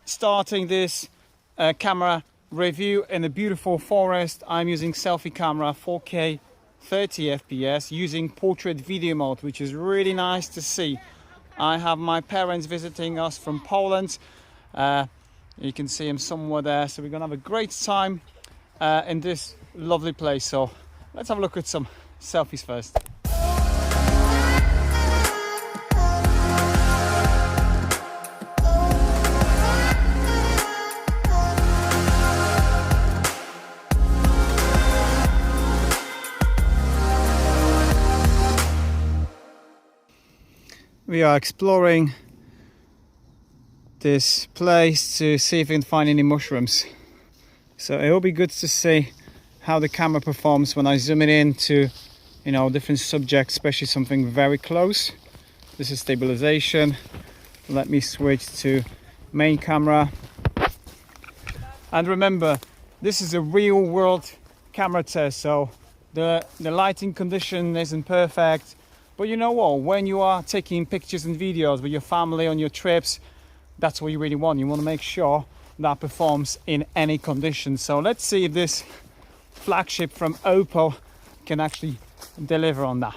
starting this camera review in a beautiful forest. I'm using selfie camera, 4K 30 FPS, using portrait video mode, which is really nice to see. I have my parents visiting us from Poland. You can see them somewhere there, so we're gonna have a great time in this lovely place. So let's have a look at some selfies first. We are exploring this place to see if we can find any mushrooms. So it will be good to see how the camera performs when I zoom it in to, you know, different subjects, especially something very close. This is stabilization. Let me switch to main camera. And remember, this is a real world camera test, so the lighting condition isn't perfect. But you know what, when you are taking pictures and videos with your family on your trips, that's what you really want. You want to make sure that performs in any condition. So let's see if this flagship from OPPO can actually deliver on that.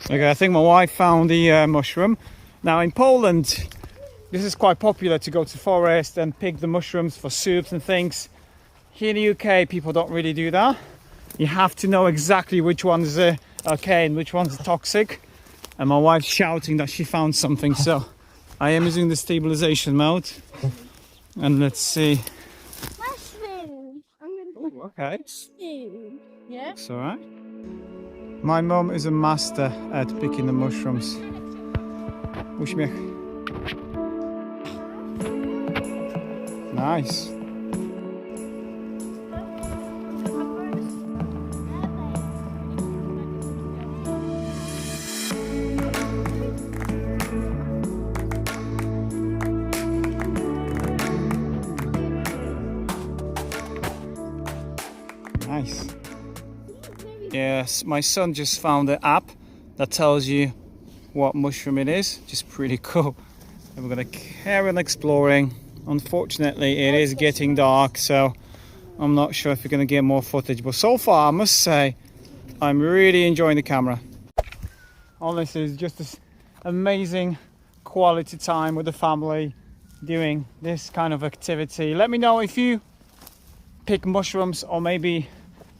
Okay, I think my wife found the mushroom. Now in Poland, this is quite popular to go to forest and pick the mushrooms for soups and things. Here in the UK, people don't really do that. You have to know exactly which ones are okay and which one's toxic. And my wife's shouting that she found something, so I am using the stabilization mode. And let's see. Mushrooms. Oh, okay. Stew. Yeah. It's all right. My mom is a master at picking the mushrooms. Uśmiech. Nice. Nice. Yes, my son just found an app that tells you what mushroom it is. Just pretty cool. And we're gonna carry on exploring. Unfortunately, it is getting dark, so I'm not sure if we're gonna get more footage. But so far, I must say, I'm really enjoying the camera. Honestly, it's just this amazing quality time with the family doing this kind of activity. Let me know if you pick mushrooms, or maybe,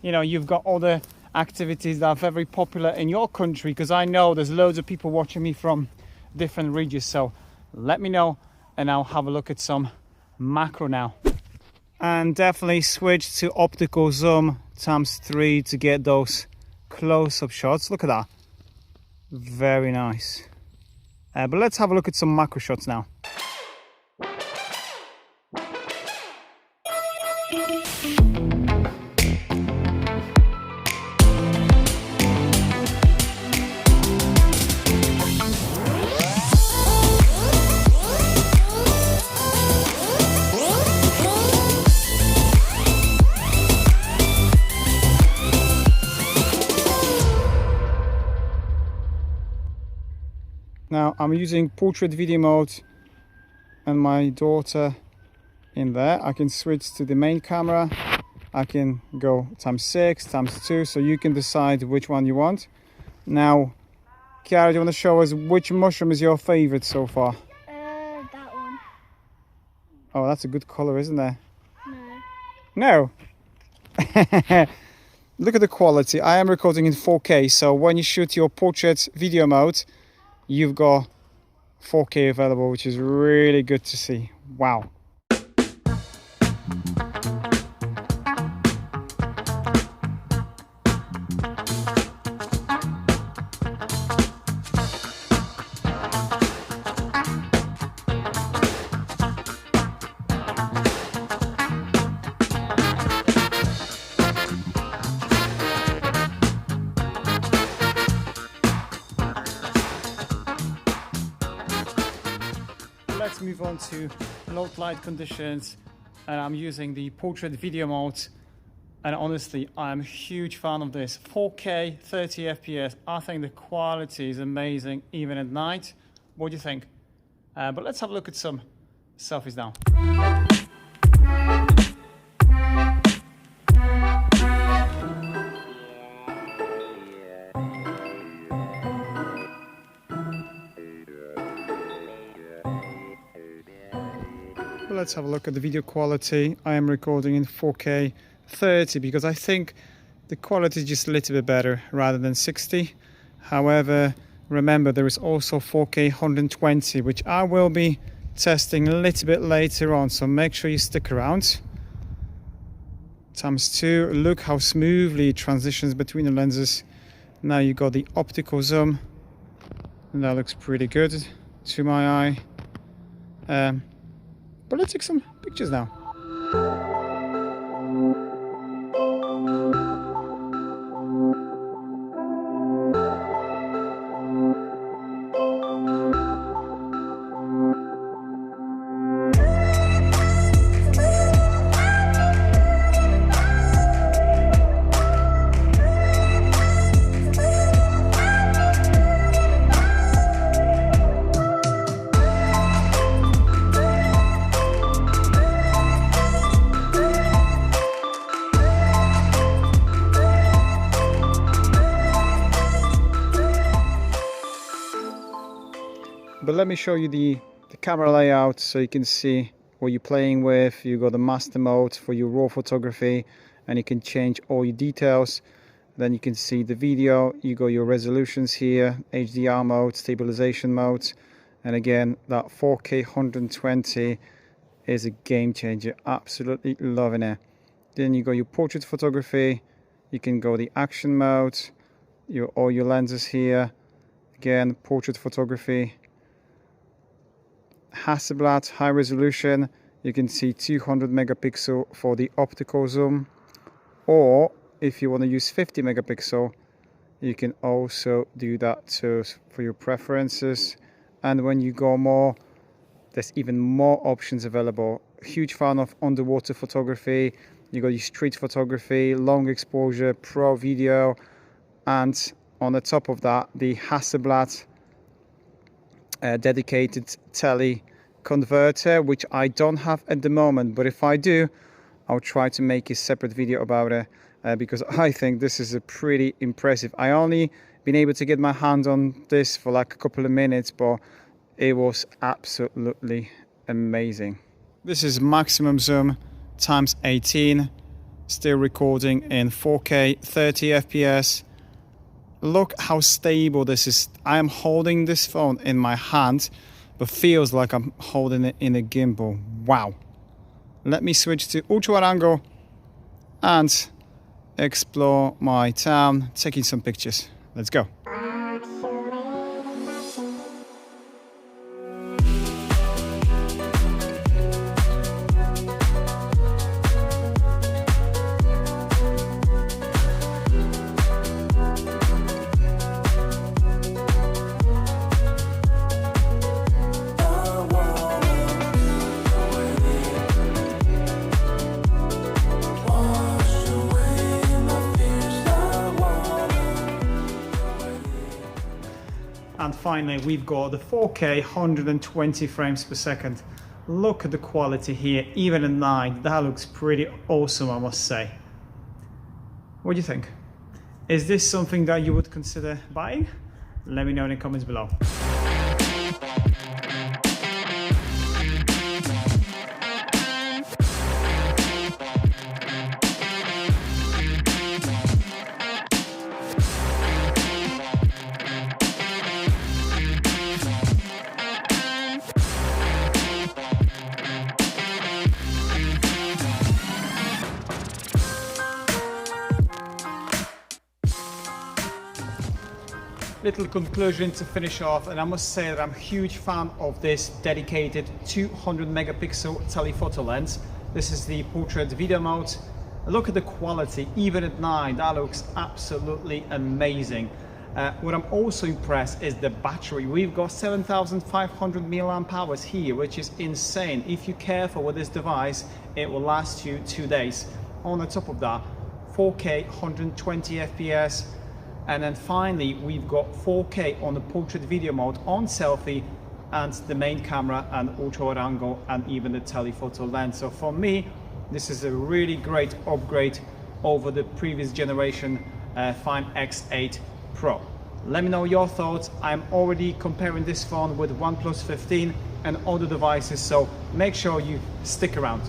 you know, you've got other activities that are very popular in your country, because I know there's loads of people watching me from different regions. So let me know and I'll have a look at some macro now. And definitely switch to optical zoom ×3 to get those close-up shots. Look at that, very nice. But let's have a look at some macro shots now. Now I'm using portrait video mode and my daughter in there. I can switch to the main camera. I can go ×6, ×2, so you can decide which one you want. Now, Chiara, do you want to show us which mushroom is your favorite so far? That one. Oh, that's a good color, isn't there? No. No. Look at the quality. I am recording in 4K, so when you shoot your portrait video mode, you've got 4K available, which is really good to see. Wow. Let's move on to low light conditions, and I'm using the portrait video mode, and honestly I'm a huge fan of this. 4K 30 FPS. I think the quality is amazing even at night. What do you think? But let's have a look at some Selfies now. Let's have a look at the video quality. I am recording in 4K 30 because I think the quality is just a little bit better rather than 60. However, remember there is also 4K 120, which I will be testing a little bit later on, so make sure you stick around. ×2, look how smoothly it transitions between the lenses. Now you got the optical zoom, and that looks pretty good to my eye. But let's take some pictures now. But let me show you the camera layout so you can see what you're playing with. You got the master mode for your raw photography, and you can change all your details. Then you can see the video. You got your resolutions here, HDR mode, stabilization mode, and again that 4K 120 is a game changer. Absolutely loving it. Then you got your portrait photography. You can go the action mode. All your lenses here. Again, portrait photography. Hasselblad high resolution, you can see 200 megapixel for the optical zoom, or if you want to use 50 megapixel, you can also do that too for your preferences. And when you go more, there's even more options available. Huge fan of underwater photography. You got your street photography, long exposure, pro video, and on the top of that, the Hasselblad dedicated tele converter, which I don't have at the moment, but if I do, I'll try to make a separate video about it because I think this is a pretty impressive. I only been able to get my hand on this for like a couple of minutes, but it was absolutely amazing. This is maximum zoom ×18, still recording in 4K 30 FPS. Look how stable this is. I am holding this phone in my hand, but feels like I'm holding it in a gimbal. Wow. Let me switch to ultra wide angle and explore my town, taking some pictures. Let's go. And finally, we've got the 4K 120 frames per second. Look at the quality here, even at night. That looks pretty awesome, I must say. What do you think? Is this something that you would consider buying? Let me know in the comments below. Little conclusion to finish off, and I must say that I'm a huge fan of this dedicated 200 megapixel telephoto lens. This is the portrait video mode. Look at the quality, even at night, that looks absolutely amazing. What I'm also impressed is the battery. We've got 7,500 milliamp hours here, which is insane. If you're careful with this device, it will last you 2 days. On the top of that, 4K 120 FPS. And then finally, we've got 4K on the portrait video mode on selfie and the main camera and ultra wide angle and even the telephoto lens. So for me, this is a really great upgrade over the previous generation Find X9 Pro. Let me know your thoughts. I'm already comparing this phone with OnePlus 15 and other devices, so make sure you stick around.